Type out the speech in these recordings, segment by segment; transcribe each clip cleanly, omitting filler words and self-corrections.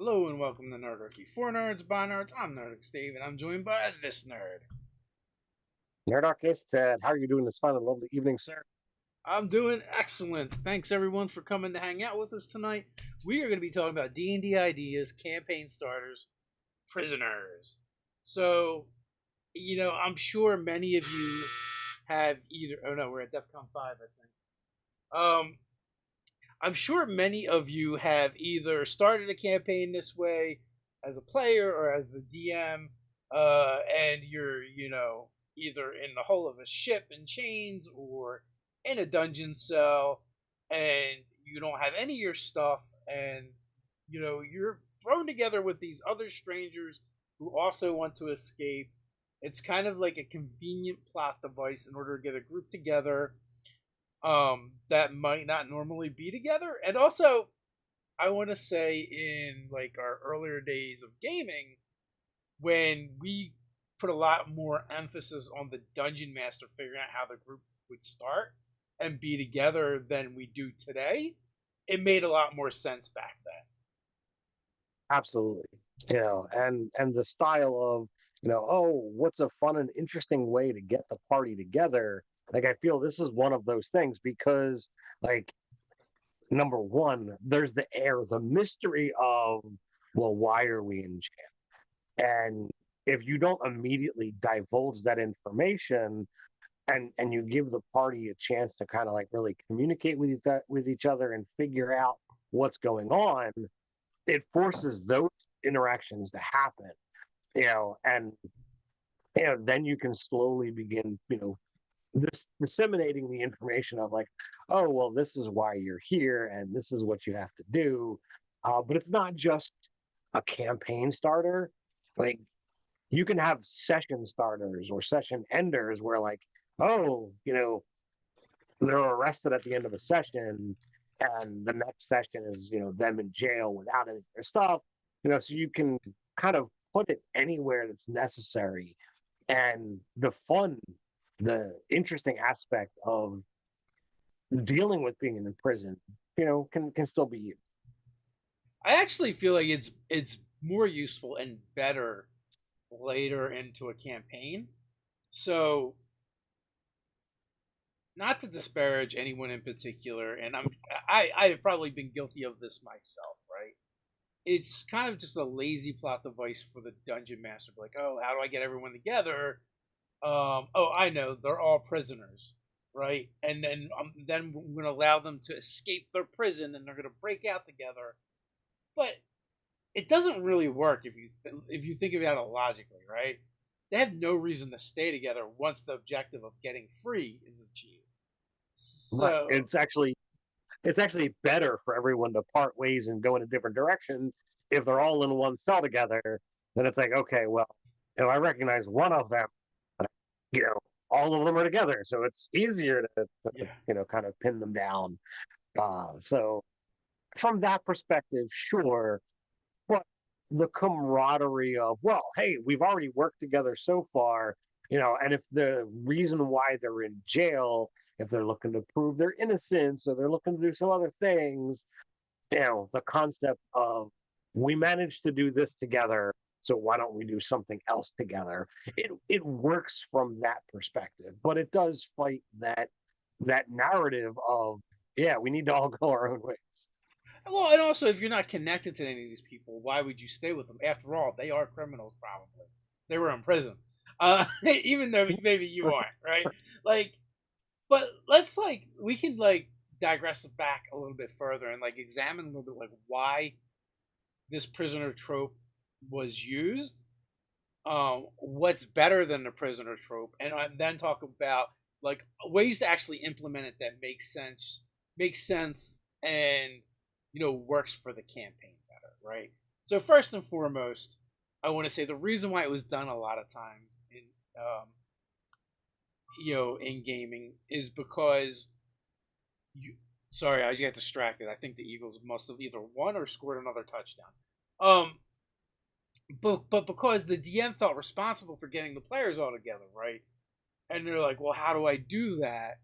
Hello and welcome to Nerdarchy. For nerds, by nerds, I'm Nerdarchy Steve, and I'm joined by this nerd. Nerdarchy, how are you doing this fine and lovely evening, sir? I'm doing excellent. Thanks everyone for coming to hang out with us tonight. We are going to be talking about D&D ideas, campaign starters, prisoners. So, I'm sure many of you have either. Oh no, we're at DEFCON 5, I think. I'm sure many of you have either started a campaign this way as a player or as the DM, and you're, either in the hull of a ship in chains or in a dungeon cell, and you don't have any of your stuff, and, you're thrown together with these other strangers who also want to escape. It's kind of like a convenient plot device in order to get a group together that might not normally be together. And also, I want to say in like our earlier days of gaming, when we put a lot more emphasis on the dungeon master figuring out how the group would start and be together than we do today, it made a lot more sense back then. Absolutely. And the style of, oh, what's a fun and interesting way to get the party together? Like, I feel this is one of those things because, like, number one, there's the air, the mystery of, well, why are we in jail? And if you don't immediately divulge that information and you give the party a chance to kind of like really communicate with each other and figure out what's going on, it forces those interactions to happen, and then you can slowly begin, this disseminating the information of like, oh, well, this is why you're here and this is what you have to do. But it's not just a campaign starter. Like, you can have session starters or session enders where like, oh, they're arrested at the end of a session and the next session is, them in jail without any of their stuff, so you can kind of put it anywhere that's necessary. And the interesting aspect of dealing with being in prison, can still be used. I actually feel like it's more useful and better later into a campaign. So, not to disparage anyone in particular, and I have probably been guilty of this myself, right? It's kind of just a lazy plot device for the dungeon master. Like, oh, how do I get everyone together? Oh, I know, they're all prisoners, right? And then we're going to allow them to escape their prison, and they're going to break out together. But it doesn't really work if you think about it logically, right? They have no reason to stay together once the objective of getting free is achieved. Right. So It's actually better for everyone to part ways and go in a different direction if they're all in one cell together. Then it's like, okay, well, I recognize one of them, you know, all of them are together, so it's easier to yeah, kind of pin them down. So from that perspective, sure, but the camaraderie of, well, hey, we've already worked together so far, and if the reason why they're in jail, if they're looking to prove their innocence or they're looking to do some other things, the concept of, we managed to do this together, so why don't we do something else together? It works from that perspective, but it does fight that narrative of, yeah, we need to all go our own ways. well, and also if you're not connected to any of these people, why would you stay with them? After all, they are criminals. Probably they were in prison, even though maybe you aren't, right? Like, but let's like we can like digress back a little bit further and like examine a little bit like why this prisoner trope was used. What's better than the prisoner trope, and then talk about like ways to actually implement it that makes sense, and works for the campaign better, right? So first and foremost, I want to say the reason why it was done a lot of times um, in gaming is because you. Sorry, I just got distracted. I think the Eagles must have either won or scored another touchdown. Um, but because the DM felt responsible for getting the players all together, right? And they're like, well, how do I do that?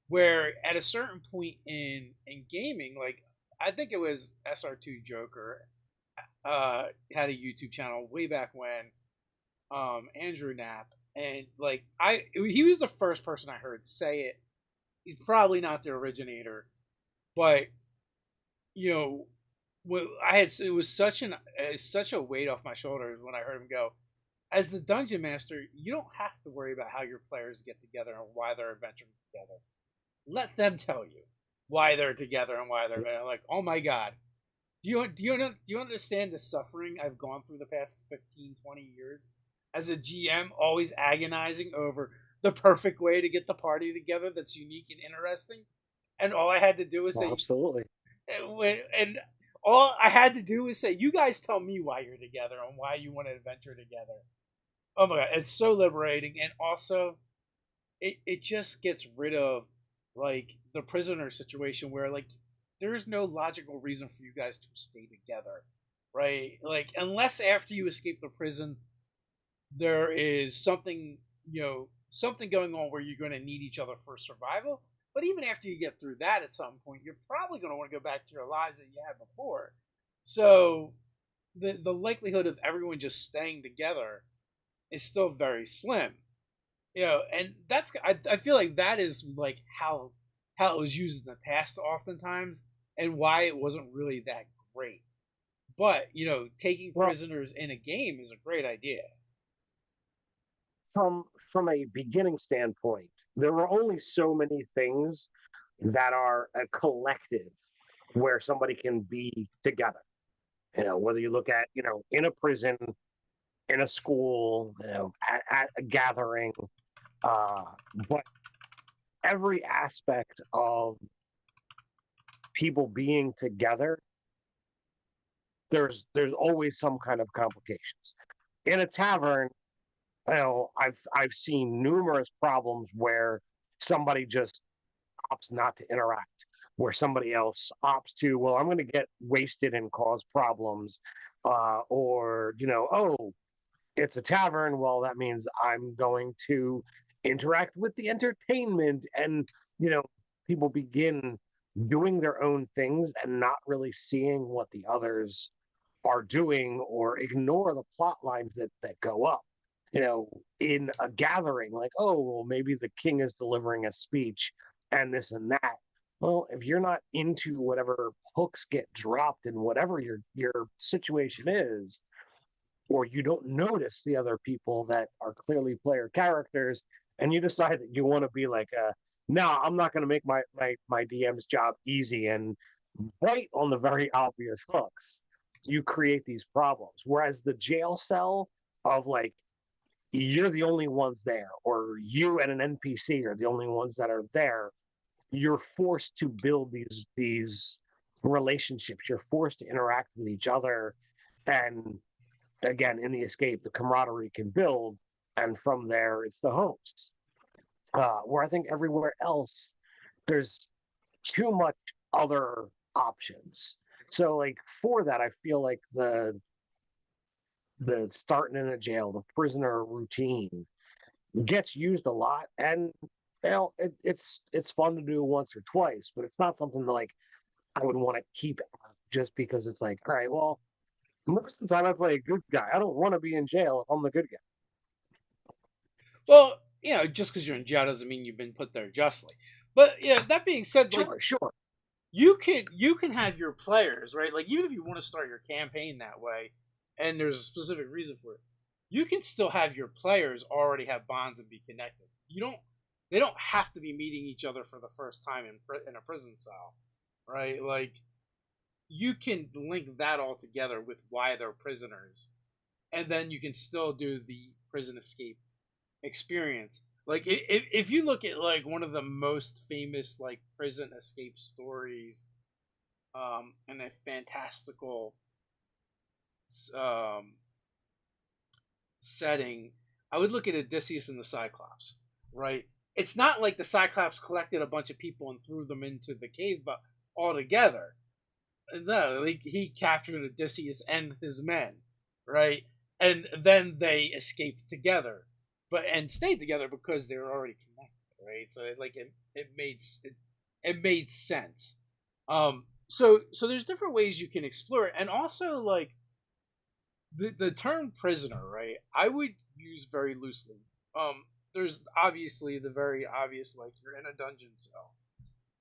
Where at a certain point in gaming, like I think it was SR2 Joker, had a YouTube channel way back when, Andrew Knapp, and like he was the first person I heard say it. He's probably not the originator, but you know, it was such a weight off my shoulders when I heard him go. As the dungeon master, you don't have to worry about how your players get together and why they're adventuring together. Let them tell you why they're together and why they're like, oh my god, do you understand the suffering I've gone through the past 15, 20 years as a GM, always agonizing over the perfect way to get the party together that's unique and interesting, and all I had to do was Well, say, absolutely. and all I had to do was say, you guys tell me why you're together and why you want to adventure together. Oh my god, it's so liberating, and also it just gets rid of like the prisoner situation where like there's no logical reason for you guys to stay together, right? Like unless after you escape the prison there is something, something going on where you're going to need each other for survival. But even after you get through that, at some point you're probably going to want to go back to your lives that you had before. So the likelihood of everyone just staying together is still very slim. And I feel like that is like how it was used in the past oftentimes, and why it wasn't really that great. But taking Well, prisoners in a game is a great idea. from a beginning standpoint, there are only so many things that are a collective where somebody can be together. Whether you look at, in a prison, in a school, at a gathering, uh, but every aspect of people being together, there's always some kind of complications. In a tavern, I've seen numerous problems where somebody just opts not to interact, where somebody else opts to, well, I'm going to get wasted and cause problems, or oh, it's a tavern. Well, that means I'm going to interact with the entertainment, and you know, people begin doing their own things and not really seeing what the others are doing, or ignore the plot lines that go up. In a gathering, like, oh, well, maybe the king is delivering a speech and this and that. Well, if you're not into whatever hooks get dropped in whatever your situation is, or you don't notice the other people that are clearly player characters, and you decide that you want to be like, no, I'm not going to make my DM's job easy and bite on the very obvious hooks. You create these problems. Whereas the jail cell of like, you're the only ones there, or you and an NPC are the only ones that are there, you're forced to build these relationships. You're forced to interact with each other, and again, in the escape, the camaraderie can build, and from there, it's the host. Where I think everywhere else, there's too much other options. So, like for that, I feel like the starting in a jail, the prisoner routine gets used a lot, and it's fun to do once or twice, but it's not something that like I would want to keep just because it's like, all right, well, most of the time I play a good guy. I don't want to be in jail if I'm the good guy. Well, just because you're in jail doesn't mean you've been put there justly. But yeah, that being said, like Sure. you can have your players, right? Like even if you want to start your campaign that way, and there's a specific reason for it, you can still have your players already have bonds and be connected. They don't have to be meeting each other for the first time in a prison cell, right? Like you can link that all together with why they're prisoners, and then you can still do the prison escape experience. Like if you look at like one of the most famous like prison escape stories, in a fantastical um, setting, I would look at Odysseus and the Cyclops. Right? It's not like the Cyclops collected a bunch of people and threw them into the cave, but all together. No, like he captured Odysseus and his men, right? And then they escaped together, and stayed together because they were already connected, right? So it made sense. So there's different ways you can explore it, and also like the term prisoner, right? I would use very loosely. There's obviously the very obvious, like you're in a dungeon cell,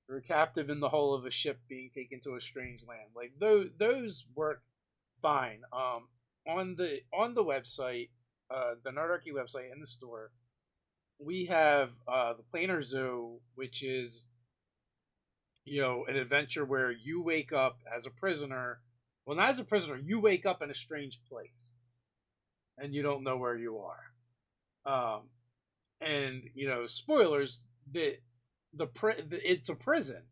you're a captive in the hull of a ship being taken to a strange land. Like those work fine. On the website, the Nerdarchy website in the store, we have the Planar Zoo, which is an adventure where you wake up as a prisoner. Well, not as a prisoner, you wake up in a strange place and you don't know where you are. And spoilers, it's a prison.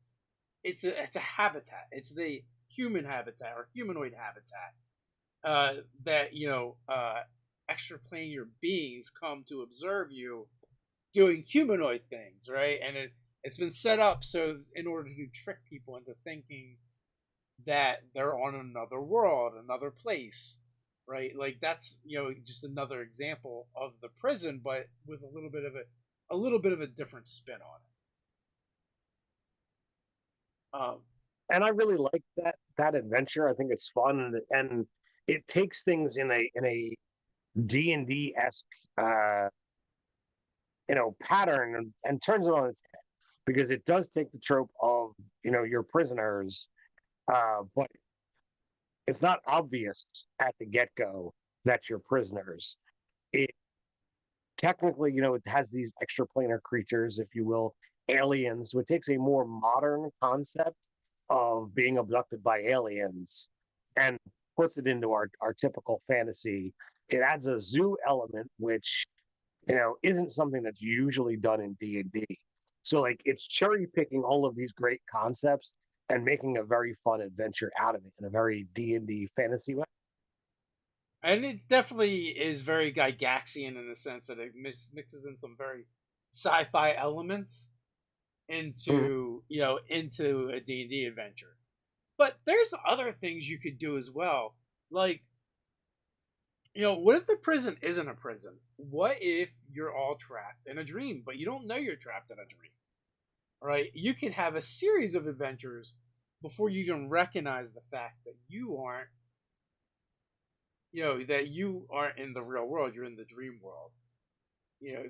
It's a habitat. It's the human habitat or humanoid habitat that extraplanar beings come to observe you doing humanoid things, right? And it's been set up so in order to trick people into thinking that they're on another world, another place, right? Like that's just another example of the prison, but with a little bit of a different spin on it. And I really like that adventure. I think it's fun, and it takes things in a D&D esque pattern, and turns it on its head, because it does take the trope of your prisoners, but it's not obvious at the get-go that you're prisoners. It technically, it has these extraplanar creatures, if you will, aliens, which takes a more modern concept of being abducted by aliens and puts it into our typical fantasy. It adds a zoo element, which isn't something that's usually done in D&D. So like it's cherry picking all of these great concepts and making a very fun adventure out of it in a very D&D fantasy way. And it definitely is very Gygaxian in the sense that it mixes in some very sci-fi elements Mhm. into a D&D adventure. But there's other things you could do as well. Like, what if the prison isn't a prison? What if you're all trapped in a dream, but you don't know you're trapped in a dream? Right? You can have a series of adventures before you even recognize the fact that that you aren't in the real world, you're in the dream world.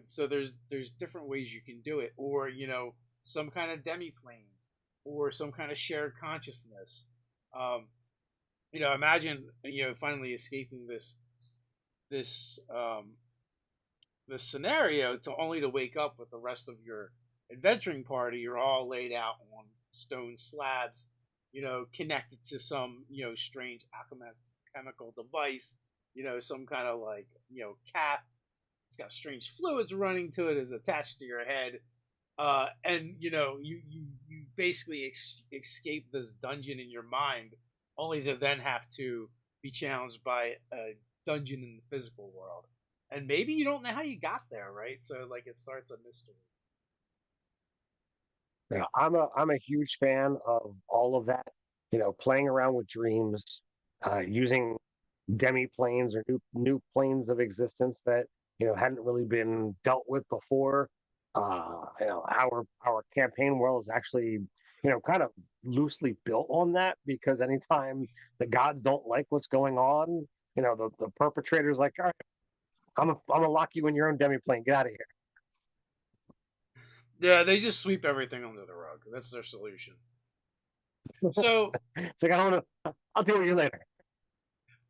So there's different ways you can do it, or some kind of demiplane, or some kind of shared consciousness. Um, Imagine finally escaping this this scenario to only to wake up with the rest of your adventuring party. You're all laid out on stone slabs, connected to some strange alchemical device, some kind of like cap. It's got strange fluids running to it, is attached to your head, and you basically escape this dungeon in your mind, only to then have to be challenged by a dungeon in the physical world, and maybe you don't know how you got there, right? So like it starts a mystery. Yeah, I'm a huge fan of all of that. Playing around with dreams, using demi planes or new planes of existence that hadn't really been dealt with before. Our campaign world is actually kind of loosely built on that, because anytime the gods don't like what's going on, the perpetrator's like, all right, I'm gonna lock you in your own demi plane. Get out of here. Yeah, they just sweep everything under the rug. That's their solution. So, It's like, I don't know. I'll deal with you later.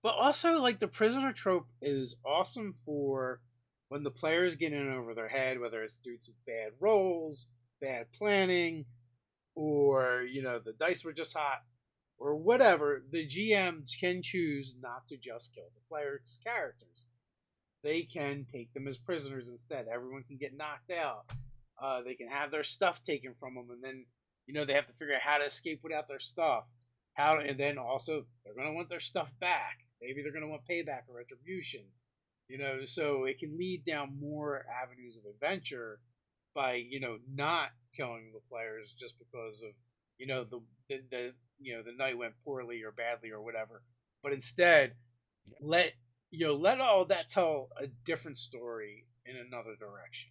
but also like the prisoner trope is awesome for when the players get in over their head, whether it's due to bad rolls, bad planning, or the dice were just hot, or whatever. The GM can choose not to just kill the players' characters. They can take them as prisoners instead. Everyone can get knocked out. They can have their stuff taken from them, and then they have to figure out how to escape without their stuff. And then also they're going to want their stuff back. Maybe they're going to want payback or retribution. So it can lead down more avenues of adventure by not killing the players just because of the night went poorly or badly or whatever, but instead let let all that tell a different story in another direction.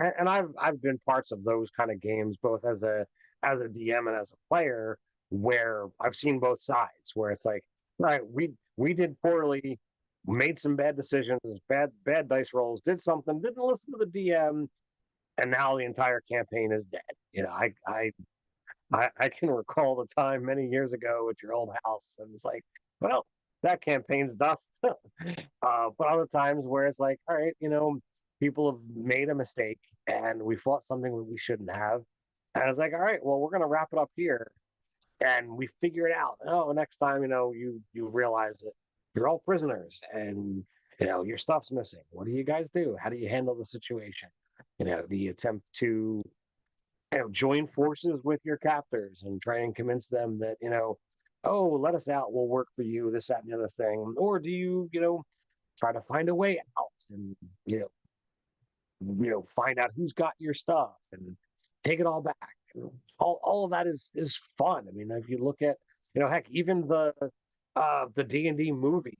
And I've been parts of those kind of games, both as a DM and as a player, where I've seen both sides. Where it's like, right, we did poorly, made some bad decisions, bad dice rolls, did something, didn't listen to the DM, and now the entire campaign is dead. I can recall the time many years ago at your old house, and it's like, well, that campaign's dust. But other times where it's like, all right, people have made a mistake and we fought something that we shouldn't have. And it's like, all right, well, we're gonna wrap it up here, and we figure it out. Oh, next time, you realize that you're all prisoners, and your stuff's missing. What do you guys do? How do you handle the situation? Do you attempt to join forces with your captors and try and convince them that oh, let us out, we'll work for you, this, that, and the other thing? Or do you try to find a way out and find out who's got your stuff and take it all back? All of that is fun. I mean, if you look at heck, even the D&D movie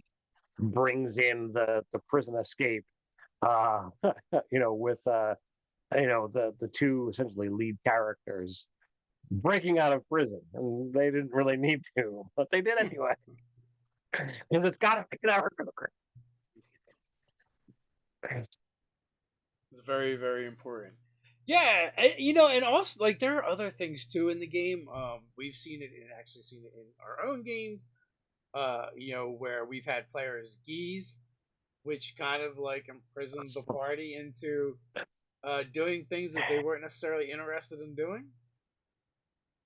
brings in the prison escape, with the two essentially lead characters breaking out of prison, and they didn't really need to, but they did anyway, because it's got to be an hour. It's very, very important. Yeah, and also like there are other things too in the game. We've seen it and actually seen it in our own games. Where we've had players geese, which kind of like imprisoned the party into doing things that they weren't necessarily interested in doing.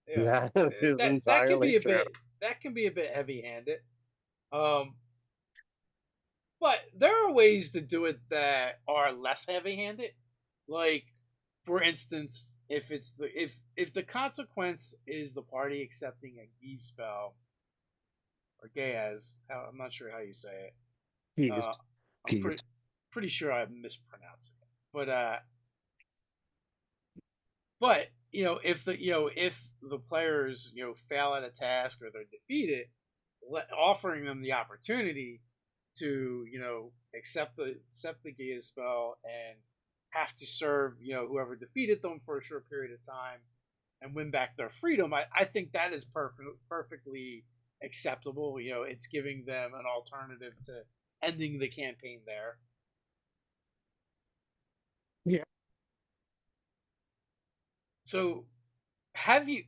Yeah, that is that can be entirely true. that can be a bit heavy-handed. But there are ways to do it that are less heavy-handed. Like, for instance, if the consequence is the party accepting a geese spell or gayaz, I'm not sure how you say it. I'm pretty sure I'm mispronouncing it, but if the players fail at a task or they're defeated, offering them the opportunity to accept the gayaz spell and have to serve whoever defeated them for a short period of time and win back their freedom, I think that is perfectly acceptable. It's giving them an alternative to ending the campaign there. Yeah. So, have you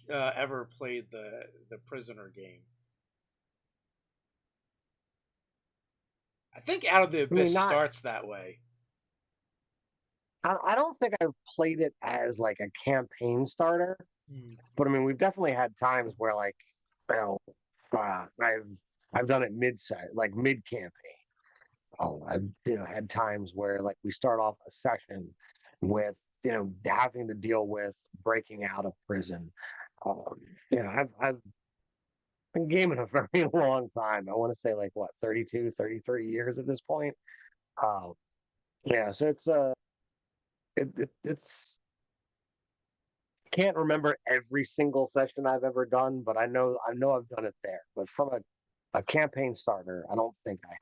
ever played the prisoner game? I think Out of the Abyss starts that way. I don't think I've played it as like a campaign starter, but I mean, we've definitely had times where like, I've done it mid campaign. I've had times where like we start off a session with having to deal with breaking out of prison. I've been gaming a very long time. I want to say like what, 32, 33 years at this point. Yeah, so it's can't remember every single session I've ever done, but I know I've done it there. But from a campaign starter, I don't think I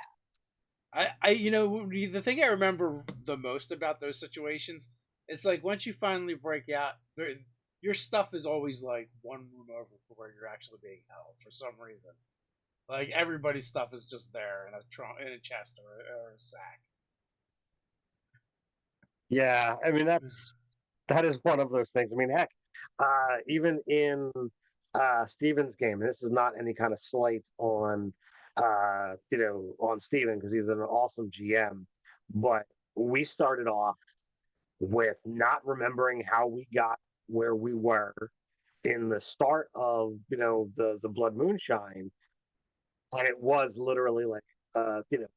have. The thing I remember the most about those situations, it's like once you finally break out, your stuff is always like one room over from where you're actually being held for some reason. Like everybody's stuff is just there in a chest or a sack. Yeah, I mean that is one of those things. I mean, heck, even in Steven's game, and this is not any kind of slight on on Steven, because he's an awesome GM, but we started off with not remembering how we got where we were in the start of the Blood Moonshine, and it was literally like the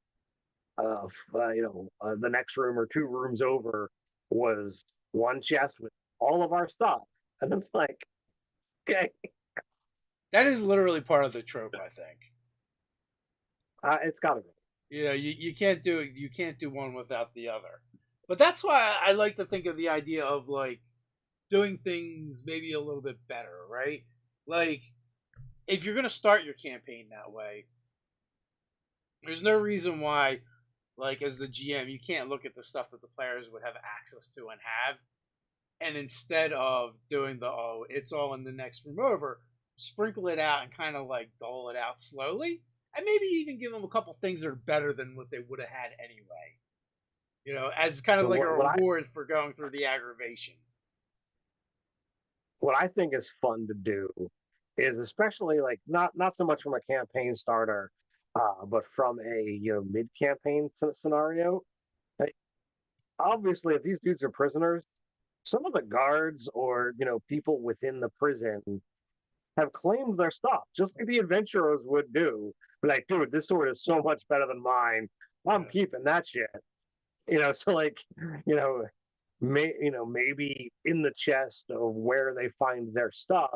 next room or two rooms over was one chest with all of our stuff, and it's like, okay, that is literally part of the trope, I think. It's got to be. You can't do one without the other. But that's why I like to think of the idea of like doing things maybe a little bit better, right? Like if you're gonna start your campaign that way, there's no reason why, like as the GM, you can't look at the stuff that the players would have access to and have, and instead of doing it's all in the next room over, sprinkle it out and kind of like dole it out slowly and maybe even give them a couple things that are better than what they would have had anyway. As kind of So like a what I reward for going through the aggravation. what I think is fun to do is, especially like not so much from a campaign starter, but from a mid campaign scenario. Like, obviously, if these dudes are prisoners, some of the guards or people within the prison have claimed their stuff, just like the adventurers would do. Be like, dude, this sword is so much better than mine. I'm Yeah. keeping that shit. So like, you know, maybe in the chest of where they find their stuff.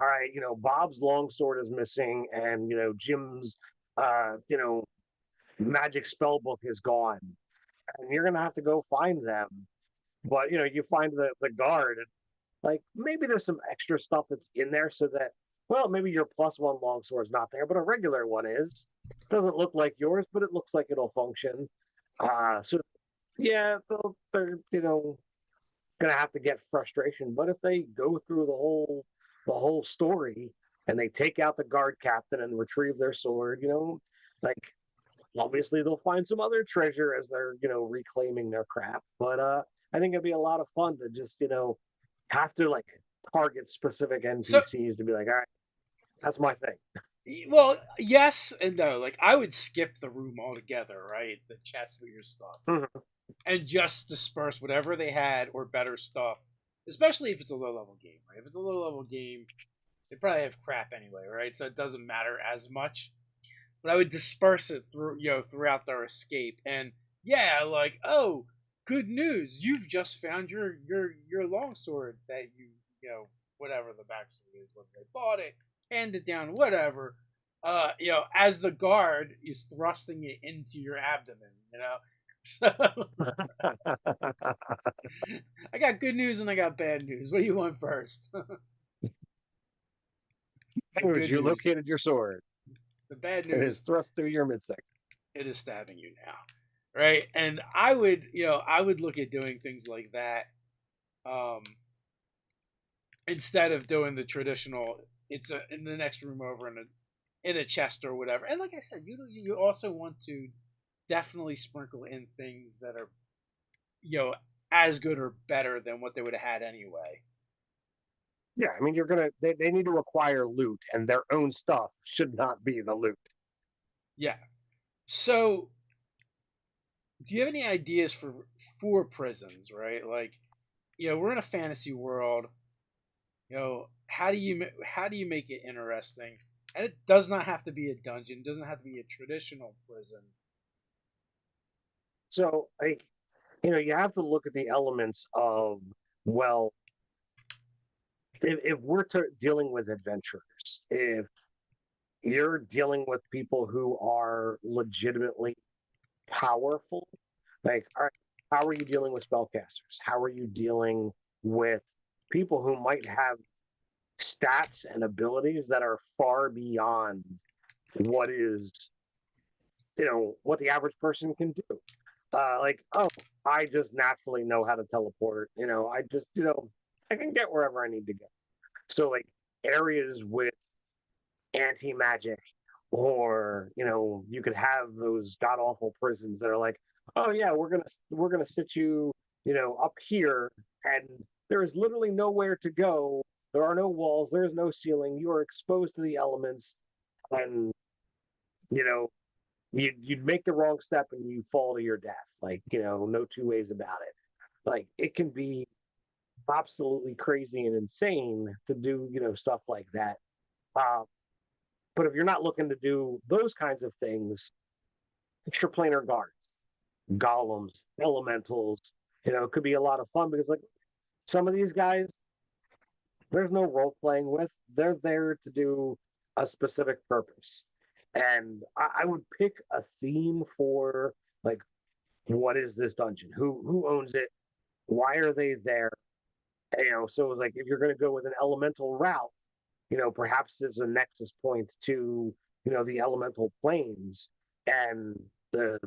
All right, Bob's longsword is missing, and Jim's, magic spell book is gone, and you're gonna have to go find them. But you find the guard, and like maybe there's some extra stuff that's in there so that, well, maybe your +1 longsword's not there, but a regular one is. Doesn't look like yours, but it looks like it'll function. So yeah, they're gonna have to get frustration. But if they go through the whole story and they take out the guard captain and retrieve their sword, like obviously they'll find some other treasure as they're reclaiming their crap. But I think it'd be a lot of fun to just have to like target specific So, NPCs to be like, all right, that's my thing. well, yes and no. Like, I would skip the room altogether, right? The chest with your stuff, Mhm. and just disperse whatever they had or better stuff. Especially if it's a low level game, right? If it's a low level game, they probably have crap anyway, right? So it doesn't matter as much. But I would disperse it throughout their escape. And yeah, like, oh, good news, you've just found your longsword that whatever the backstory is, whether they bought it, handed down, whatever. As the guard is thrusting it into your abdomen, So I got good news and I got bad news. What do you want first? The good You news. located your sword. The bad It is news. thrust through your midsection. It is stabbing you now, right? And I would look at doing things like that, um, instead of doing the traditional. It's in the next room over in a chest or whatever. And like I said, you also want to definitely sprinkle in things that are you know as good or better than what they would have had anyway. Yeah, I mean, they need to acquire loot, and their own stuff should not be the loot. Yeah. So, do you have any ideas for prisons? Right, like we're in a fantasy world. How do you make it interesting? And it does not have to be a dungeon. It doesn't have to be a traditional prison. So, like, you have to look at the elements of, well, if we're dealing with adventurers, if you're dealing with people who are legitimately powerful, like, all right, how are you dealing with spellcasters? How are you dealing with people who might have stats and abilities that are far beyond what is, what the average person can do? Like, oh, I just naturally know how to teleport. I just, I can get wherever I need to go. So, like, areas with anti magic, or you could have those god awful prisons that are like, oh yeah, we're gonna sit you, up here, and there is literally nowhere to go. There are no walls. There is no ceiling. You are exposed to the elements, and you know you'd make the wrong step and you fall to your death. Like, no two ways about it. Like, it can be absolutely crazy and insane to do, stuff like that. Uh, but if you're not looking to do those kinds of things, extraplanar guards, golems, elementals, it could be a lot of fun because, like, some of these guys, there's no role playing with. They're there to do a specific purpose. And I would pick a theme for, like, what is this dungeon? Who owns it? Why are they there? So like, if you're going to go with an elemental route, perhaps there's a nexus point to the elemental planes, and the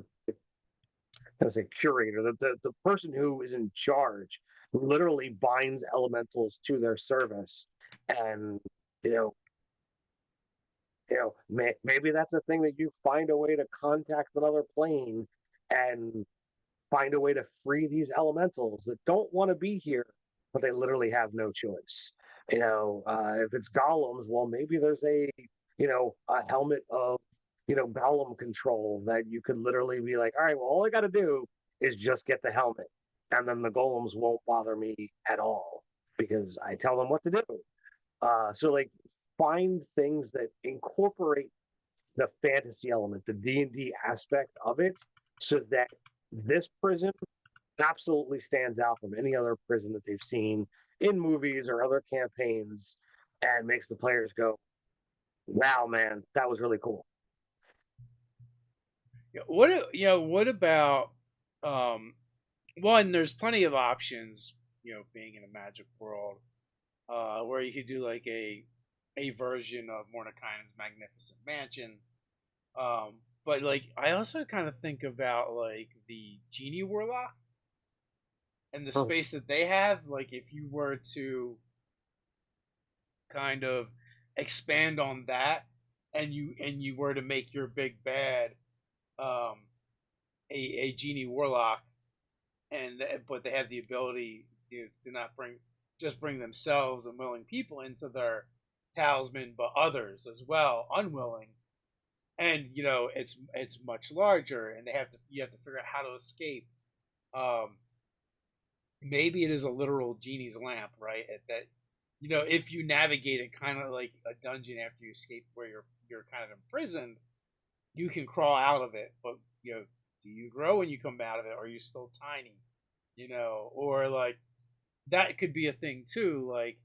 I say curator, the person who is in charge literally binds elementals to their service, and you know maybe that's a thing that you find a way to contact another plane and find a way to free these elementals that don't want to be here, but they literally have no choice. If it's golems, well, maybe there's a helmet of, golem control that you could literally be like, all right, well, all I got to do is just get the helmet. And then the golems won't bother me at all because I tell them what to do. So like find things that incorporate the fantasy element, the D&D aspect of it, so that this prison absolutely stands out from any other prison that they've seen in movies or other campaigns and makes the players go, wow, man, that was really cool. Yeah, what about one? There's plenty of options. Being in a magic world, where you could do like a version of Mordecai's Magnificent Mansion. But like I also kind of think about like the Genie Warlock and the Oh, space that they have. Like if you were to kind of expand on that, and you were to make your big bad um, a Genie Warlock, and but they have the ability to not bring themselves and willing people into their talisman, but others as well unwilling, and it's much larger, and you have to figure out how to escape. Um, Maybe it is a literal genie's lamp, right? That if you navigate it kind of like a dungeon after you escape, where you're kind of imprisoned, you can crawl out of it, but do you grow when you come out of it, or are you still tiny? Or like that could be a thing too. Like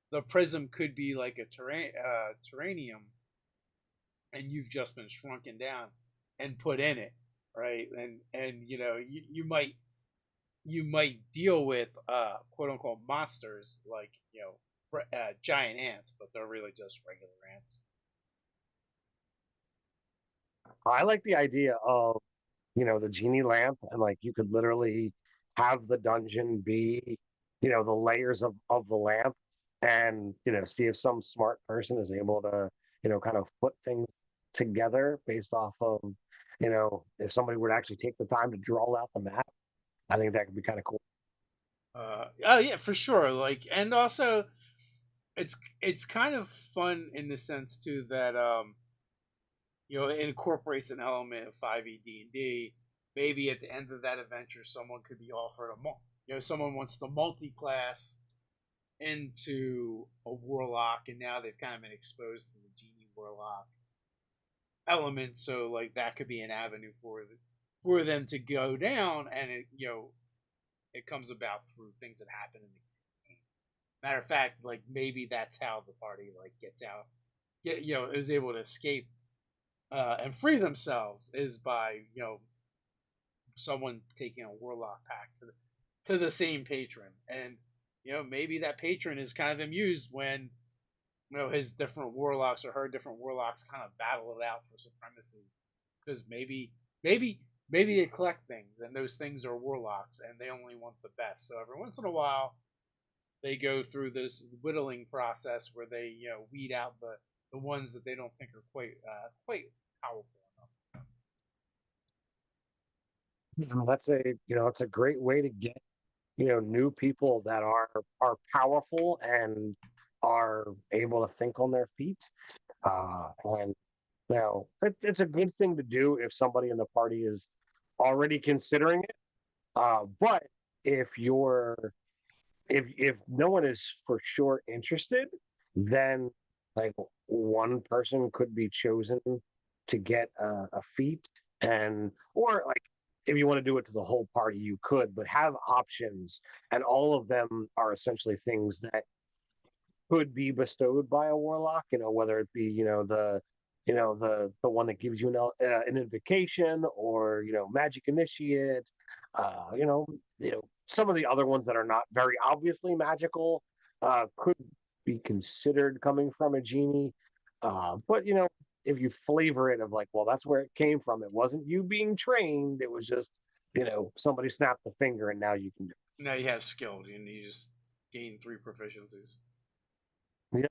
the prism could be like a terranium, and you've just been shrunken down and put in it, right? And you might deal with quote unquote monsters like giant ants, but they're really just regular ants. I like the idea of, the genie lamp, and like you could literally have the dungeon be, the layers of the lamp, and see if some smart person is able to, kind of put things together based off of, if somebody were to actually take the time to draw out the map. I think that could be kind of cool. Oh yeah, for sure. Like, and also it's kind of fun in the sense too that it incorporates an element of 5e D&D. Maybe at the end of that adventure, someone could be offered someone wants to multi-class into a warlock, and now they've kind of been exposed to the genie warlock element. So like that could be an avenue for them to go down, and it comes about through things that happen in the game. Matter of fact, like maybe that's how the party like gets out, is able to escape and free themselves is by someone taking a warlock pack to the same patron, and maybe that patron is kind of amused when his different warlocks or her different warlocks kind of battle it out for supremacy, because maybe they collect things, and those things are warlocks, and they only want the best. So every once in a while, they go through this whittling process where they weed out the ones that they don't think are quite powerful enough. That's it's a great way to get, new people that are powerful and are able to think on their feet. And it's a good thing to do if somebody in the party is already considering it. But if you're if no one is for sure interested, then like one person could be chosen to get a feat, and or like if you want to do it to the whole party, you could, but have options, and all of them are essentially things that could be bestowed by a warlock. Whether it be the one that gives you an invocation, or magic initiate. Some of the other ones that are not very obviously magical could be considered coming from a genie. But if you flavor it of like, well, that's where it came from. It wasn't you being trained. It was just somebody snapped the finger, and now you can do Now you have skilled, and you just gain 3 proficiencies. it.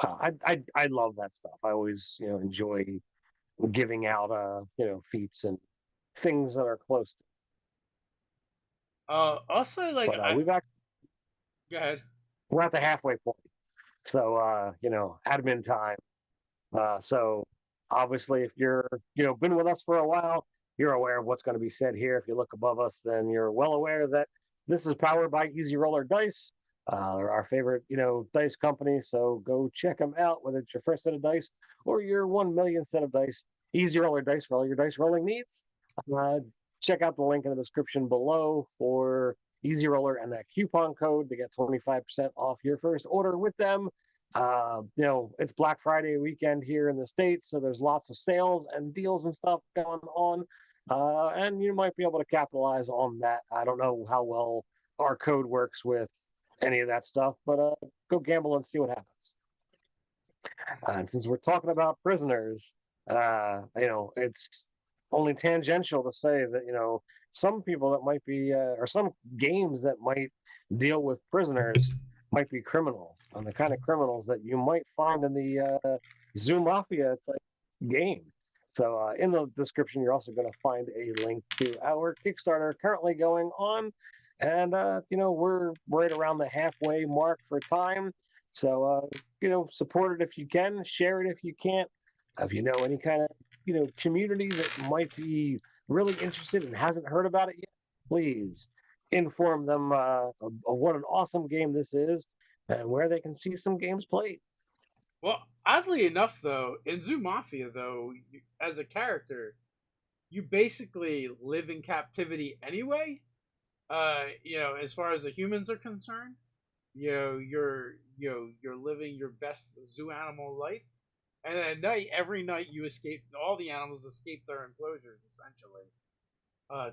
I love that stuff. I always enjoy giving out feats and things that are close to. Also, like, But we've actually go ahead. we're at the halfway point. So admin time. So obviously, if you're been with us for a while, you're aware of what's going to be said here. If you look above us, then you're well aware that this is powered by Easy Roller Dice, our favorite dice company. So go check them out, whether it's your first set of dice or your 1 million set of dice. Easy Roller Dice for all your dice rolling needs. Uh, Check out the link in the description below for Easy Roller and that coupon code to get 25% off your first order with them. It's Black Friday weekend here in the States, so there's lots of sales and deals and stuff going on. And you might be able to capitalize on that. I don't know how well our code works with any of that stuff, but go gamble and see what happens. And since we're talking about prisoners, it's only tangential to say that, some people that might be, or some games that might deal with prisoners might be criminals, and the kind of criminals that you might find in the Zoo Mafia type game. So in the description, you're also going to find a link to our Kickstarter currently going on. And, we're right around the halfway mark for time. So, support it if you can, share it if you can't. If you know any kind of, community that might be really interested and hasn't heard about it yet, please inform them of what an awesome game this is and where they can see some games played. Well, oddly enough, though, in Zoo Mafia, though, as a character, you basically live in captivity anyway. As far as the humans are concerned, you're living your best zoo animal life, and at night, every night, you escape. All the animals escape their enclosures, essentially,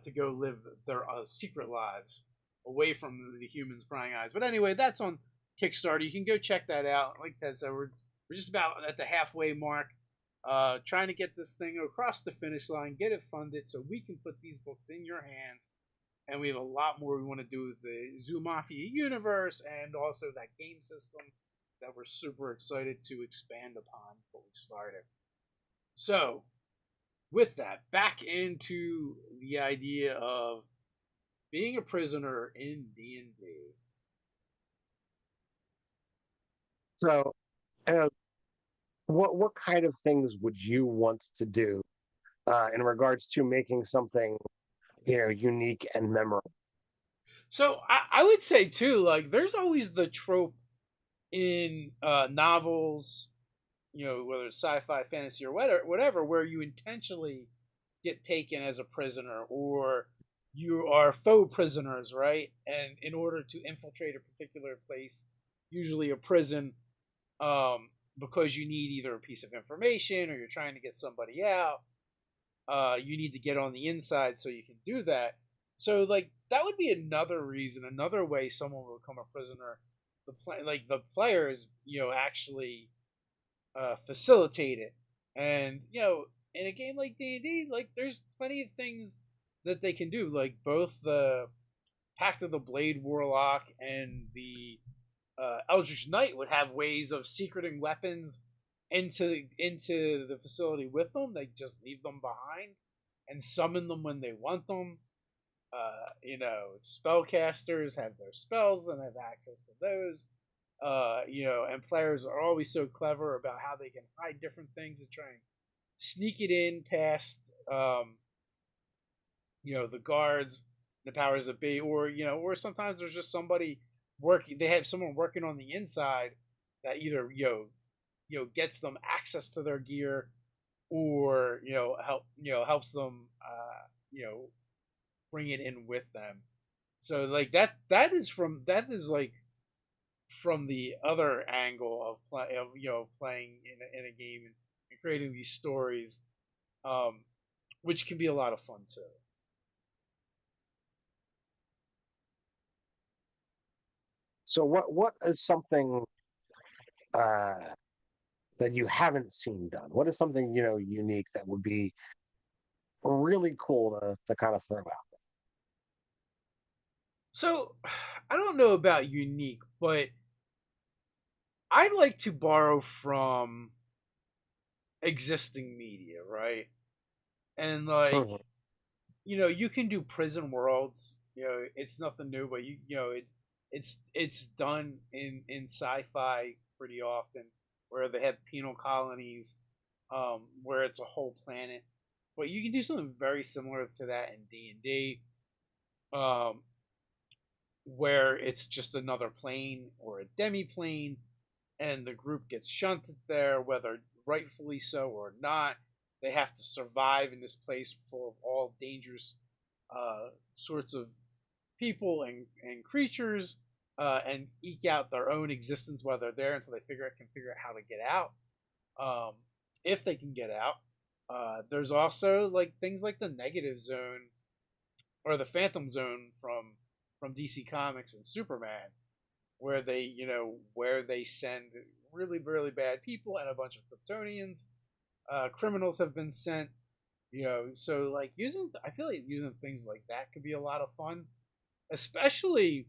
to go live their secret lives away from the humans' prying eyes. But anyway, that's on Kickstarter. You can go check that out. Like Ted said, we're just about at the halfway mark, trying to get this thing across the finish line, get it funded, so we can put these books in your hands. And we have a lot more we want to do with the Zoo Mafia universe and also that game system that we're super excited to expand upon before we started. So, with that, back into the idea of being a prisoner in D&D. So, uh, what kind of things would you want to do in regards to making something unique and memorable? So I would say too, like there's always the trope in novels, whether it's sci-fi, fantasy, or whatever, where you intentionally get taken as a prisoner or you are faux prisoners, right? And in order to infiltrate a particular place, usually a prison, because you need either a piece of information or you're trying to get somebody out, you need to get on the inside so you can do that. So like that would be another reason, another way someone will become a prisoner. The players, actually facilitate it, and in a game like D&D, like there's plenty of things that they can do. Like both the Pact of the Blade Warlock and the Eldritch Knight would have ways of secreting weapons into the facility with them. They just leave them behind and summon them when they want them. Spellcasters have their spells and have access to those. And players are always so clever about how they can hide different things and try and sneak it in past, the guards, the powers that be, or sometimes there's just somebody working. They have someone working on the inside that either gets them access to their gear, or helps them bring it in with them. So like that is like from the other angle of playing in a game and creating these stories, which can be a lot of fun too. So what is something uh, that you haven't seen done? What is something unique that would be really cool to kind of throw out? So I don't know about unique, but I like to borrow from existing media, right? And like, Mhm. you can do prison worlds. It's nothing new, but it's done in sci-fi pretty often, where they have penal colonies, where it's a whole planet. But you can do something very similar to that in D&D, um, where it's just another plane or a demi-plane, and the group gets shunted there, whether rightfully so or not. They have to survive in this place full of all dangerous sorts of people and creatures, and eke out their own existence while they're there until they can figure out how to get out, um, if they can get out. There's also like things like the Negative Zone or the Phantom Zone from DC Comics and Superman, where they send really really bad people and a bunch of Kryptonians. Criminals have been sent. So like I feel like using things like that could be a lot of fun, especially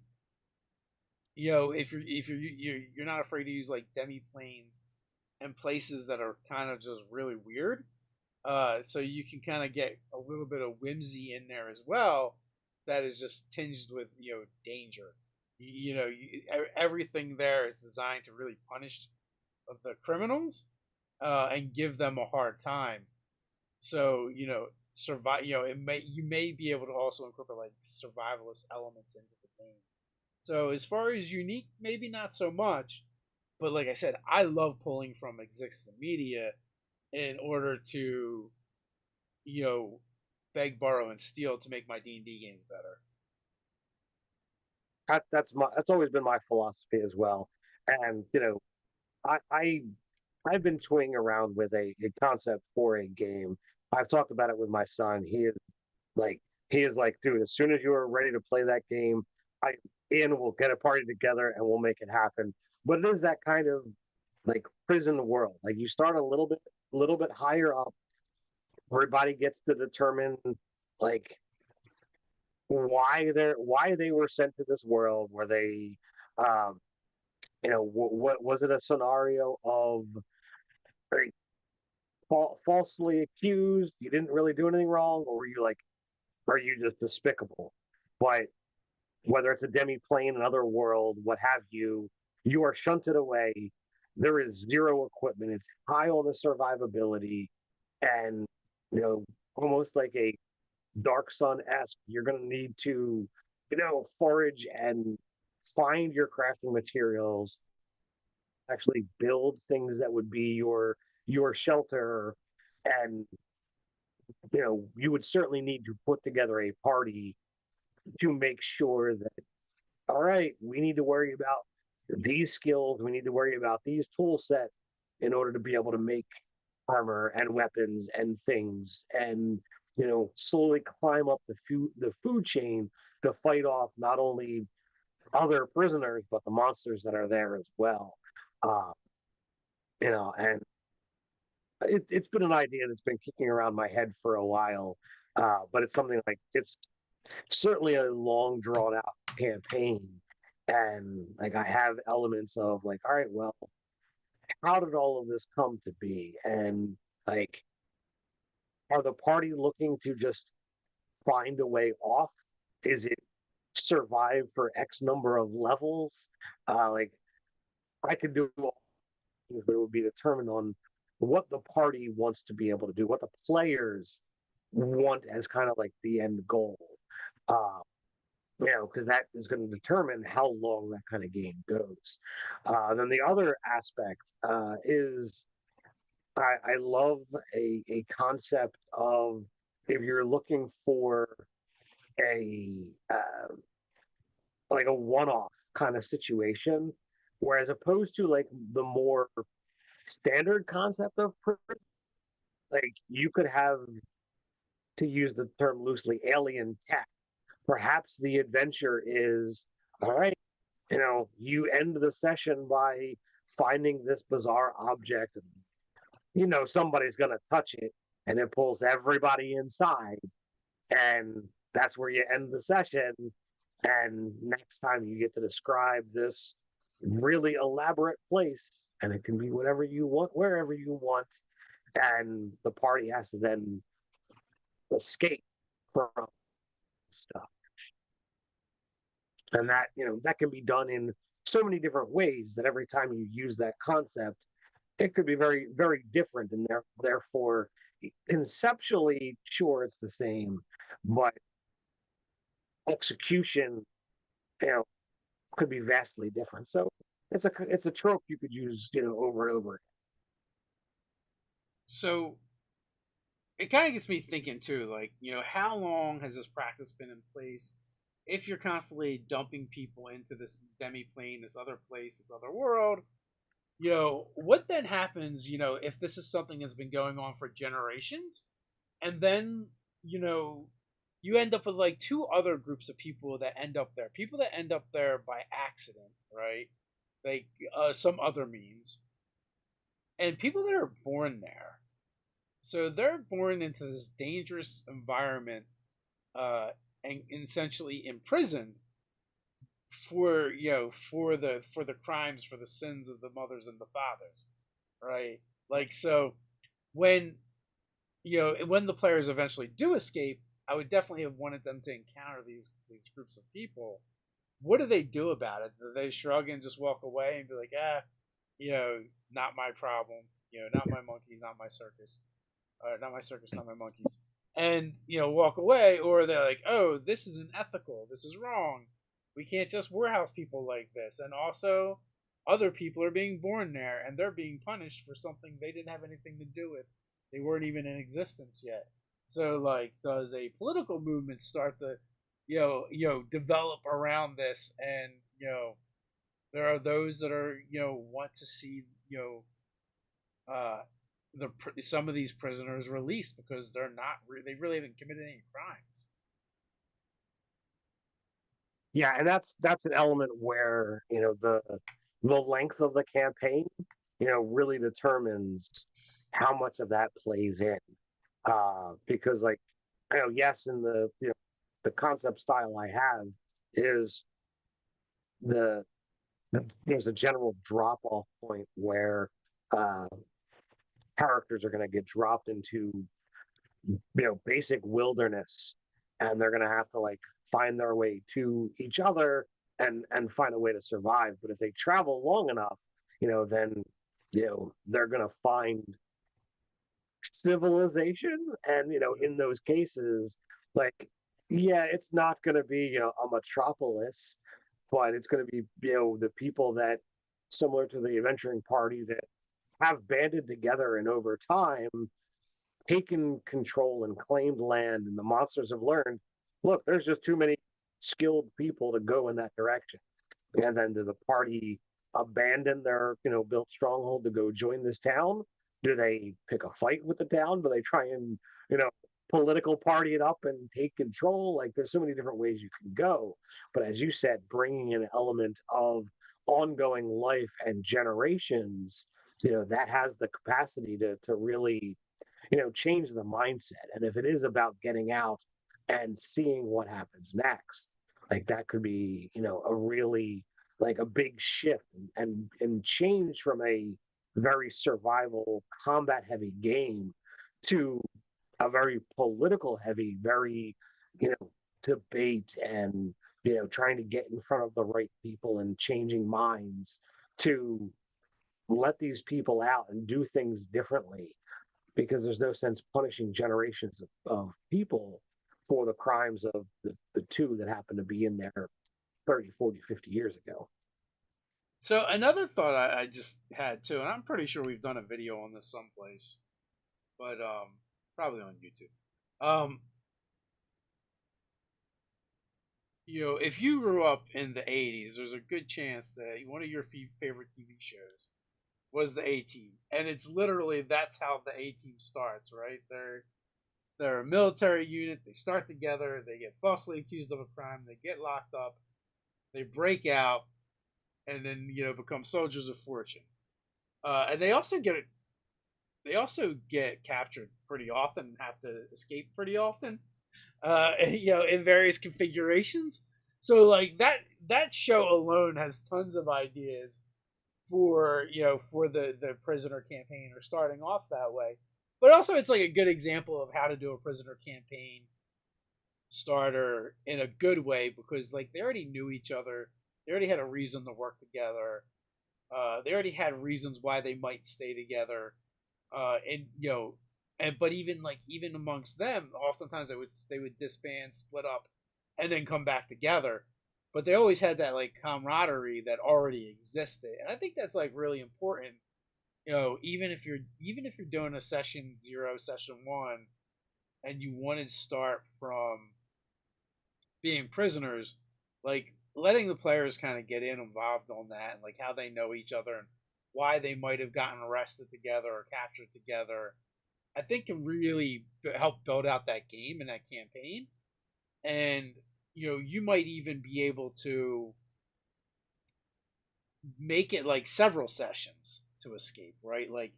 if you're not afraid to use like demi planes and places that are kind of just really weird. So you can kind of get a little bit of whimsy in there as well. That is just tinged with danger. Everything there is designed to really punish the criminals, and give them a hard time. So survive. You may be able to also incorporate like survivalist elements into the game. So as far as unique, maybe not so much. But like I said, I love pulling from existing media in order to you know beg, borrow, and steal to make my D&D games better. That's always been my philosophy as well. And I, I I've been toying around with a concept for a game. I've talked about it with my son. Like he is like, dude, as soon as you are ready to play that game, I Ian will get a party together and we'll make it happen. But it is that kind of like prison world. Like you start a little bit higher up. Everybody gets to determine like why they were sent to this world. Were they, um, what was it, a scenario of like, falsely accused? You didn't really do anything wrong, or were you like, are you just despicable? But whether it's a demi plane, another world, what have you, you are shunted away. There is zero equipment. It's high on the survivability, and almost like a Dark Sun esque. You're going to need to, forage and find your crafting materials, actually build things that would be your shelter, and you would certainly need to put together a party to make sure that, all right, we need to worry about these skills, we need to worry about these tool sets in order to be able to make armor and weapons and things, and slowly climb up the food chain to fight off not only other prisoners but the monsters that are there as well. uh, and it's been an idea that's been kicking around my head for a while, but it's something like it's certainly a long drawn out campaign, and like I have elements of like, all right, well, how did all of this come to be, and like, are the party looking to just find a way off? Is it survive for X number of levels? Like I could do all things, but it would be determined on what the party wants to be able to do, what the players want as kind of like the end goal. Uh, because that is going to determine how long that kind of game goes. Then the other aspect is I love a concept of, if you're looking for a like a one-off kind of situation, where as opposed to like the more standard concept of like you could have, to use the term loosely, alien tech. Perhaps the adventure is, all right, you end the session by finding this bizarre object, and somebody's going to touch it, and it pulls everybody inside, and that's where you end the session. And next time you get to describe this really elaborate place, and it can be whatever you want, wherever you want, and the party has to then escape from stuff. And that, that can be done in so many different ways that every time you use that concept, it could be very, very different. And therefore, conceptually, sure, it's the same, but execution, you know, could be vastly different. So it's a trope you could use, over and over. So it kind of gets me thinking too, like, how long has this practice been in place? If you're constantly dumping people into this demi-plane, this other place, this other world, what then happens, if this is something that's been going on for generations, and then, you know, you end up with like two other groups of people that end up there. People that end up there by accident, right? Like some other means. And people that are born there. So they're born into this dangerous environment and essentially imprisoned for the crimes, for the sins of the mothers and the fathers, right? Like, so when when the players eventually do escape, I would definitely have wanted them to encounter these groups of people. What do they do about it? Do they shrug and just walk away and be like, not my problem, not my monkeys, not my circus, not my circus, not my monkeys, and walk away? Or they're like, oh, this isn't ethical, this is wrong, we can't just warehouse people like this, and also other people are being born there and they're being punished for something they didn't have anything to do with, they weren't even in existence yet. So, like, does a political movement start to develop around this? And there are those that are want to see uh some of these prisoners released because they really haven't committed any crimes. Yeah, and that's an element where the length of the campaign, really determines how much of that plays in. Because, like, yes, in the concept style I have is the there's a general drop off point where uh, characters are going to get dropped into basic wilderness, and they're going to have to, like, find their way to each other and find a way to survive. But if they travel long enough, then they're going to find civilization. And in those cases, like, yeah, it's not going to be a metropolis, but it's going to be the people that, similar to the adventuring party, that have banded together and over time taken control and claimed land, and the monsters have learned, look, there's just too many skilled people to go in that direction. And then, do the party abandon their built stronghold to go join this town? Do they pick a fight with the town? Do they try and you know political party it up and take control? Like, there's so many different ways you can go. But as you said, bringing in an element of ongoing life and generations, that has the capacity to really change the mindset. And if it is about getting out and seeing what happens next, like, that could be, a really, like, a big shift, and change from a very survival combat heavy game to a very political heavy, very, debate, and, trying to get in front of the right people and changing minds to let these people out and do things differently, because there's no sense punishing generations of people for the crimes of the two that happen to be in there 30, 40, 50 years ago. So another thought I just had too, and I'm pretty sure we've done a video on this someplace, but probably on YouTube. Um, if you grew up in the '80s, there's a good chance that one of your favorite TV shows was the A Team, and it's literally that's how the A Team starts, right? They're a military unit. They start together. They get falsely accused of a crime. They get locked up. They break out, and then become soldiers of fortune. And they also get captured pretty often and have to escape pretty often. In various configurations. So like that show alone has tons of ideas for for the prisoner campaign, or starting off that way. But also it's like a good example of how to do a prisoner campaign starter in a good way, because like they already knew each other, they already had a reason to work together, they already had reasons why they might stay together, and but even amongst them, oftentimes they would disband, split up, and then come back together. But they always had that like camaraderie that already existed, and I think that's like really important. Even if you're doing a session 0, session 1, and you want to start from being prisoners, like letting the players kind of get involved on that, and like how they know each other and why they might have gotten arrested together or captured together, I think can really help build out that game and that campaign. And you might even be able to make it like several sessions to escape, right? Like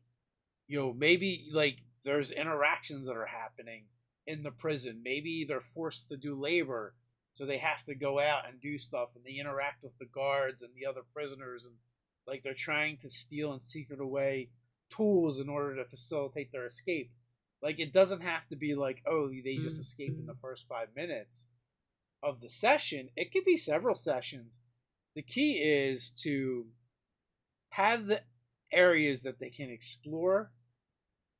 maybe like there's interactions that are happening in the prison. Maybe they're forced to do labor, so they have to go out and do stuff, and they interact with the guards and the other prisoners, and like they're trying to steal and secret away tools in order to facilitate their escape. Like it doesn't have to be like, oh, they just escaped in the first 5 minutes of the session. It could be several sessions. The key is to have the areas that they can explore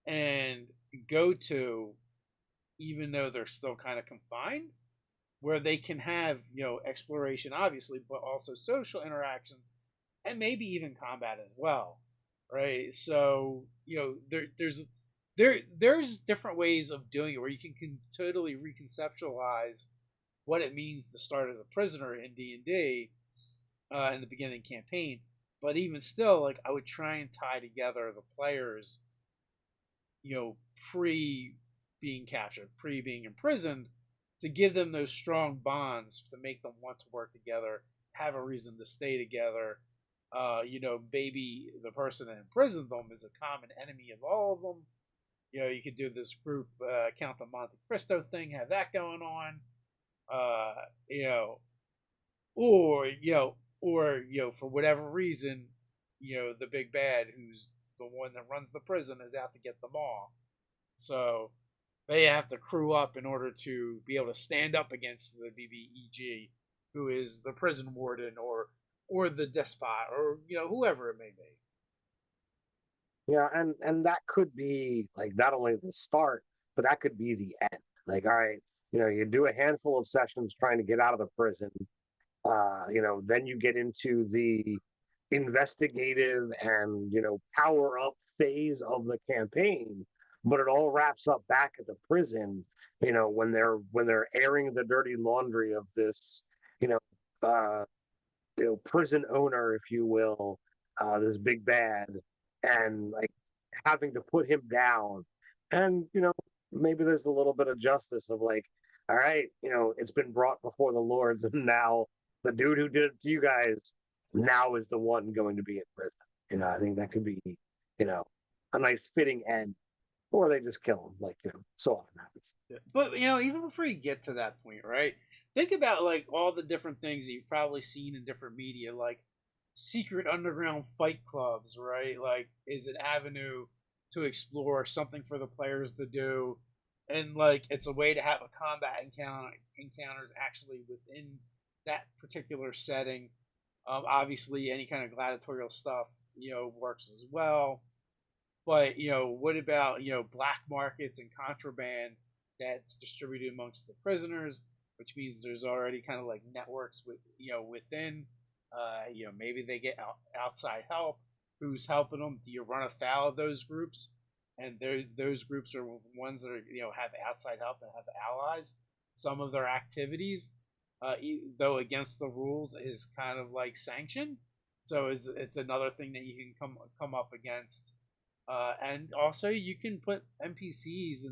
and go to, even though they're still kind of confined, where they can have exploration, obviously, but also social interactions, and maybe even combat as well, right? So there's different ways of doing it where you can totally reconceptualize what it means to start as a prisoner in D&D in the beginning campaign. But even still, like I would try and tie together the players, pre being captured, pre being imprisoned, to give them those strong bonds to make them want to work together, have a reason to stay together. Maybe the person that imprisoned them is a common enemy of all of them. You could do this group Count the Monte Cristo thing, have that going on. Uh, you know, or for whatever reason, the big bad, who's the one that runs the prison, is out to get them all. So they have to crew up in order to be able to stand up against the BBEG, who is the prison warden, or the despot, or whoever it may be. Yeah, and that could be like not only the start, but that could be the end. Like, all right, you do a handful of sessions trying to get out of the prison. Then you get into the investigative and power up phase of the campaign, but it all wraps up back at the prison. When they're airing the dirty laundry of this, you know, uh, prison owner, if you will, this big bad, and like having to put him down. And maybe there's a little bit of justice of like, all right, it's been brought before the lords, and now the dude who did it to you guys now is the one going to be in prison. I think that could be, a nice fitting end. Or they just kill him, like so often happens. But even before you get to that point, right? Think about like all the different things that you've probably seen in different media, like secret underground fight clubs, right? Like is an avenue to explore, something for the players to do, and like it's a way to have a combat encounters actually within that particular setting. Obviously, any kind of gladiatorial stuff, works as well. But what about black markets and contraband that's distributed amongst the prisoners, which means there's already kind of like networks within. Maybe they get outside help. Who's helping them? Do you run afoul of those groups? And those groups are ones that are have outside help and have allies. Some of their activities, though against the rules, is kind of like sanctioned. So it's another thing that you can come up against. And also, you can put NPCs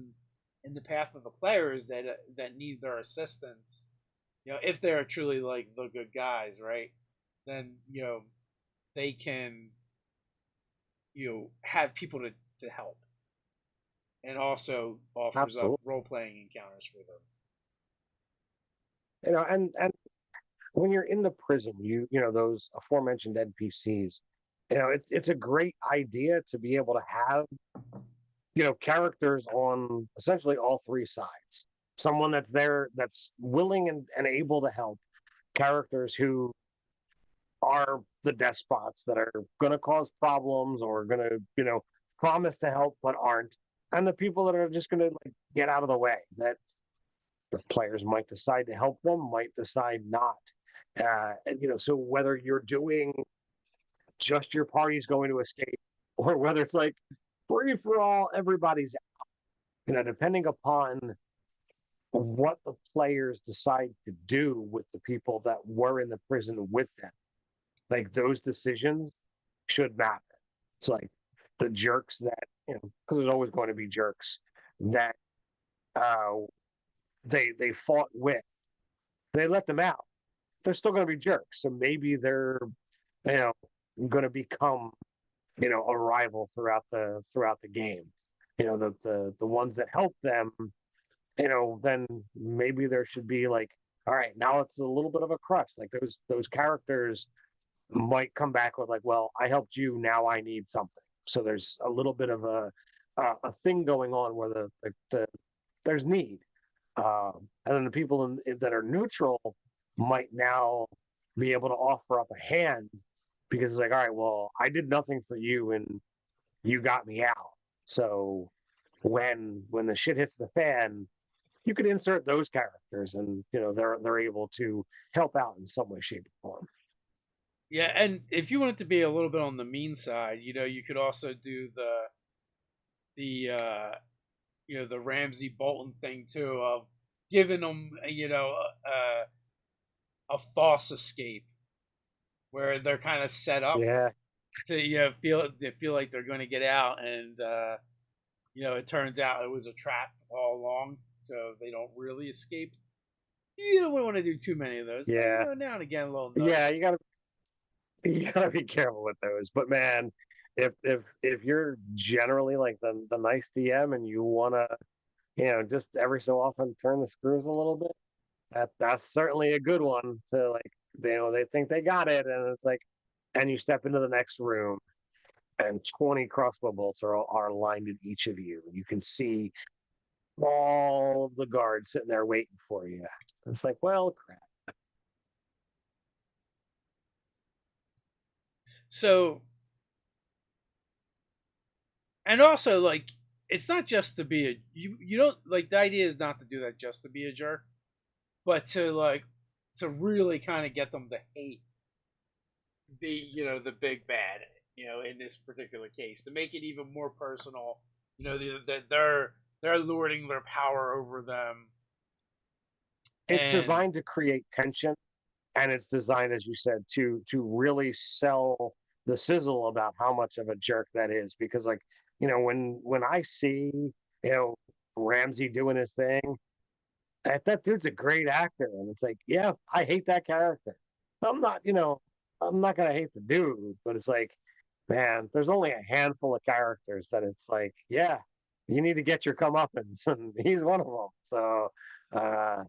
in the path of the players that need their assistance. If they're truly like the good guys, right? Then they can have people to help, and also offers up Absolutely. role playing encounters for them. And when you're in the prison, you know those aforementioned NPCs. You know, it's a great idea to be able to have characters on essentially all three sides. Someone that's there, that's willing and able to help. Characters who are the despots that are going to cause problems or going to, promise to help but aren't. And the people that are just going to like get out of the way, that the players might decide to help them, might decide not. So whether you're doing just your party's going to escape, or whether it's like free for all, everybody's, depending upon what the players decide to do with the people that were in the prison with them, like those decisions should matter. It's like the jerks that, because there's always going to be jerks that uh, they fought with. They let them out. They're still going to be jerks. So maybe they're, you know, going to become, a rival throughout the game. The ones that help them, then maybe there should be like, all right, now it's a little bit of a crush. Like those characters might come back with like, well, I helped you, now I need something. So there's a little bit of a thing going on where there's need, and then the people that are neutral might now be able to offer up a hand because it's like, all right, well, I did nothing for you and you got me out. So when the shit hits the fan, you could insert those characters, and they're able to help out in some way, shape, or form. Yeah, and if you want it to be a little bit on the mean side, you could also do the Ramsey Bolton thing too, of giving them a false escape where they're kind of set up Yeah, to feel like they're going to get out, and it turns out it was a trap all along, so they don't really escape. You don't want to do too many of those, but yeah, now and again a little nudge. yeah. You gotta be careful with those. But man, if you're generally like the nice DM and you wanna, just every so often turn the screws a little bit, that's certainly a good one to like, they think they got it, and it's like, and you step into the next room and 20 crossbow bolts are lined in each of you. You can see all of the guards sitting there waiting for you. It's like, well, crap. So, and also like, it's not just to be you don't like, the idea is not to do that just to be a jerk, but to really kind of get them to hate the big bad, in this particular case, to make it even more personal. That they're lording their power over them. It's And designed to create tension, and it's designed, as you said, to really sell the sizzle about how much of a jerk that is. Because like, when I see, you know Ramsey doing his thing, that dude's a great actor, and it's like, yeah, I hate that character. I'm not, I'm not gonna hate the dude, but it's like, man, there's only a handful of characters that it's like, yeah, you need to get your comeuppance, and he's one of them. So, uh,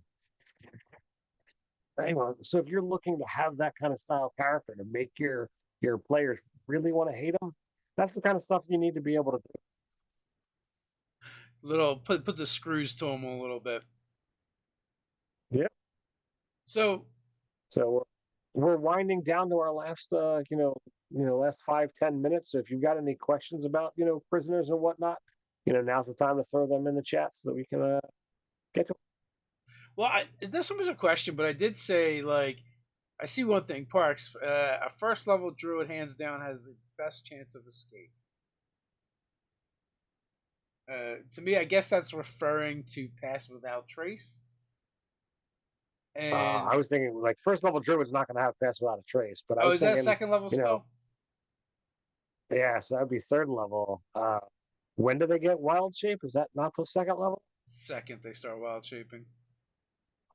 anyway, so if you're looking to have that kind of style character to make your players really want to hate them, that's the kind of stuff you need to be able to do. little put the screws to them a little bit. Yep. So So we're winding down to our last, last 5-10 minutes. So if you've got any questions about, prisoners and whatnot, now's the time to throw them in the chat so that we can get to. well, it's not so much a question, but I did say, like, I see one thing, Parks. A first level druid hands down has the best chance of escape. To me, I guess that's referring to pass without trace. And I was thinking like first level druid's not going to have pass without a trace, but I oh, was is that a thinking, second level you know, spell? yeah, so that'd be third level. When do they get wild shape? Is that not till second level? Second, they start wild shaping.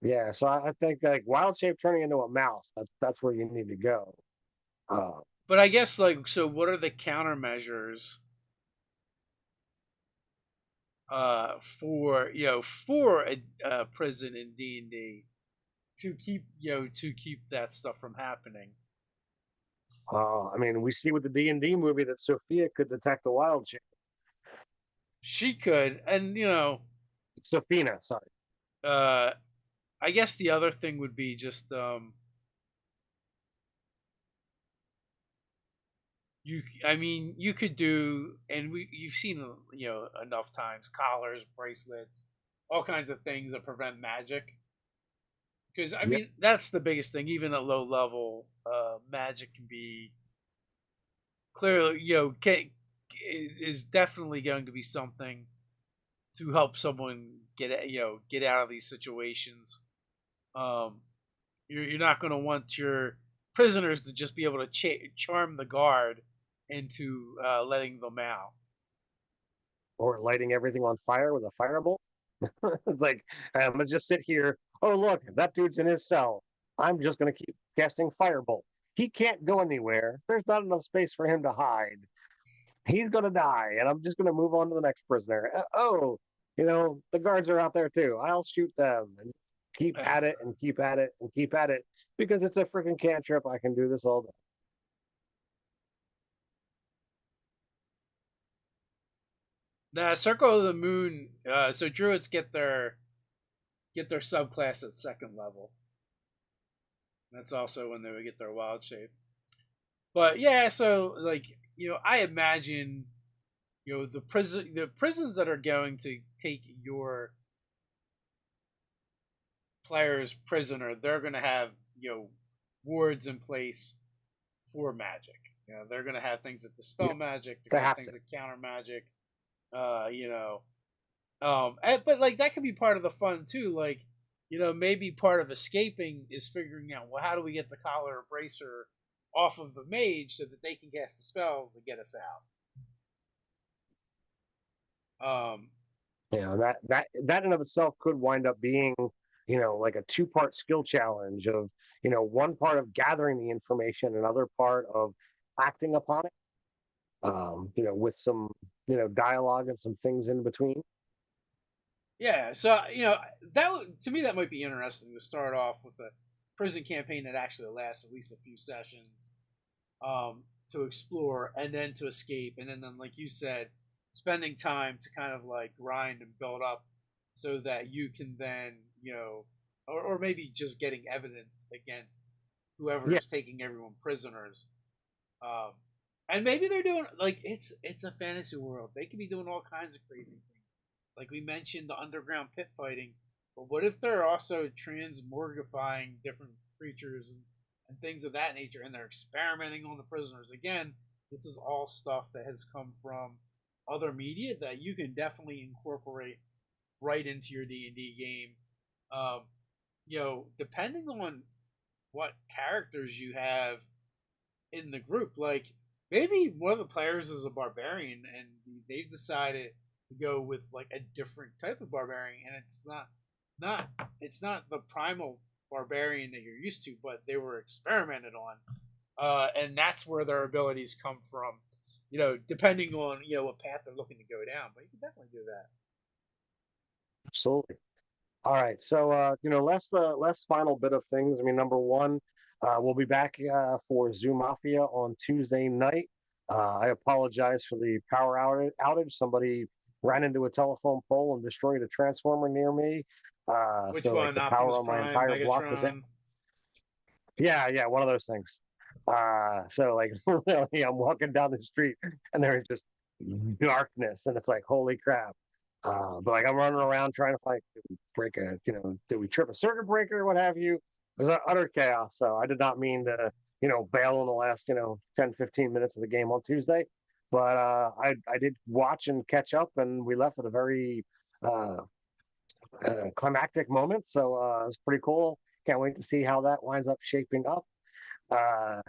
Yeah, so I think like wild shape turning into a mouse. That's where you need to go. Uh, But I guess, like, so what are the countermeasures for for a prison in D&D? to keep that stuff from happening. I mean, we see with the D&D movie that Sophia could detect the wild shape. She could, and Sophina, sorry. uh, I guess the other thing would be just you. I mean, you could do, and you've seen enough times collars, bracelets, all kinds of things that prevent magic. Because I Yep. mean, that's the biggest thing. Even at low level, magic can be clearly, is definitely going to be something to help someone get out of these situations. Um, you're not going to want your prisoners to just be able to charm the guard into letting them out. Or lighting everything on fire with a firebolt. It's like, I'm going to just sit here. Oh, look, that dude's in his cell. I'm just going to keep casting firebolt. He can't go anywhere. There's not enough space for him to hide. He's going to die, and I'm just going to move on to the next prisoner. Oh, the guards are out there too. I'll shoot them and keep Uh, at it and keep at it and keep at it because it's a freaking cantrip. I can do this all day. the Circle of the Moon. So druids get their subclass at second level. That's also when they would get their wild shape. But yeah, so like I imagine the prisons that are going to take your players prisoner, they're going to have wards in place for magic. They're going to have things that dispel Yep, magic. They're they going to have have to. things that counter magic. Uh, you know, but like that could be part of the fun too. Like, maybe part of escaping is figuring out, well, how do we get the collar or bracer off of the mage so that they can cast the spells to get us out. That in of itself could wind up being like a two-part skill challenge of one part of gathering the information, another part of acting upon it, with some dialogue and some things in between. Yeah, so to me that might be interesting to start off with a prison campaign that actually lasts at least a few sessions, to explore and then to escape, and then like you said, spending time to kind of like grind and build up, so that you can then or maybe just getting evidence against whoever Yeah, is taking everyone prisoners. Um, and maybe they're doing like it's a fantasy world. They could be doing all kinds of crazy things. Like we mentioned, the underground pit fighting. But what if they're also transmorgifying different creatures and things of that nature, and they're experimenting on the prisoners? Again, this is all stuff that has come from other media that you can definitely incorporate right into your D&D game. Um, depending on what characters you have in the group, like maybe one of the players is a barbarian and they've decided to go with like a different type of barbarian, and not it's not the primal barbarian that you're used to, but they were experimented on, and that's where their abilities come from. Depending on what path they're looking to go down, but you can definitely do that. absolutely. All right, so last final bit of things. I mean, number one, we'll be back for Zoo Mafia on Tuesday night. I apologize for the power outage. Somebody ran into a telephone pole and destroyed a transformer near me. Which So like one? the power Optimus on my Prime, entire block was out. Megatron? Yeah, one of those things. So like really, I'm walking down the street and there's just darkness, and it's like holy crap. But like I'm running around trying to find break a did we trip a circuit breaker or what have you? It was utter chaos. So I did not mean to bail in the last 10-15 minutes of the game on Tuesday, but I did watch and catch up, and we left at a very uh, climactic moment. So it was pretty cool. Can't wait to see how that winds up shaping up. Uh,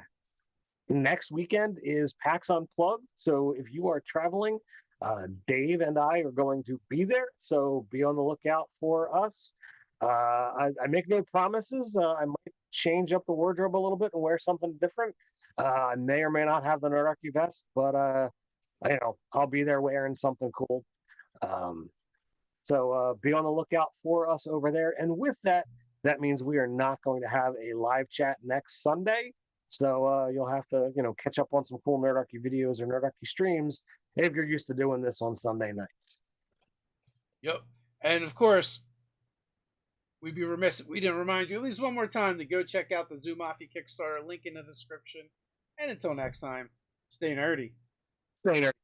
Next weekend is PAX Unplugged. So if you are traveling, Dave and I are going to be there. So be on the lookout for us. I make no promises. I might change up the wardrobe a little bit and wear something different. I may or may not have the Nerdarchy vest, but I'll be there wearing something cool. Um, so be on the lookout for us over there. And with that, that means we are not going to have a live chat next Sunday. So you'll have to, catch up on some cool Nerdarchy videos or Nerdarchy streams if you're used to doing this on Sunday nights. Yep. And of course, we'd be remiss if we didn't remind you at least one more time to go check out the Zoo Mafia Kickstarter, link in the description. And until next time, stay nerdy. Stay nerdy.